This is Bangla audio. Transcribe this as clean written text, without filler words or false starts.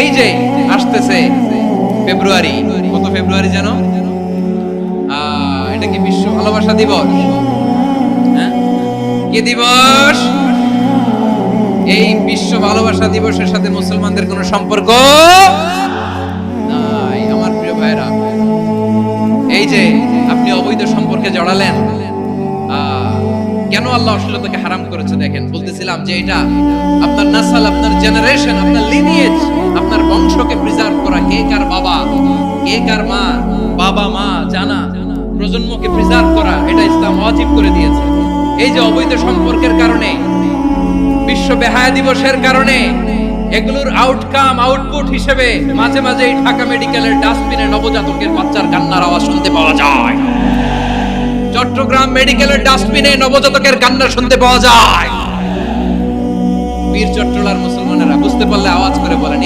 এই যে আসতেছে ফেব্রুয়ারি, কত ফেব্রুয়ারি যেন, এটা কি বিশ্ব ভালোবাসা দিবস? হ্যাঁ, কি দিবস? এই বিশ্ব ভালোবাসা দিবসের সাথে মুসলমানদের কোনো সম্পর্ক নাই। আমার প্রিয় ভাইরা, এই যে আপনি অবৈধ সম্পর্কে জড়ালেন, কেন আল্লাহ অশ্লীলতাকে হারাম করেছে দেখেন। বলতেছিলাম যে এটা আপনার নাসাল, আপনার জেনারেশন, আপনার লিনিয়েজ, আপনার বংশকে প্রিজার্ভ করা। কে কার বাবা, কে কার মা, বাবা মা জানা, প্রজন্মকে প্রিজার্ভ করা, এটা ইসলাম ওয়াজিব করে দিয়েছে। এই যে অবৈধ সম্পর্কের কারণে, বিশ্ব বেহায়া দিবসের কারণে, এগুলোর আউটকাম, আউটপুট হিসেবে মাঝে মাঝে এই ঢাকা মেডিকেলের ডাস্টবিনে নবজাতকের বাচ্চার কান্নার আওয়াজ শুনতে পাওয়া যায়। চট্টগ্রাম মেডিকেলের ডাস্টবিনে নবজাতকের কান্না শুনতে পাওয়া যায়। বীর চট্টলার মুসলমানেরা বুঝতে পারলে আওয়াজ করে বলেন।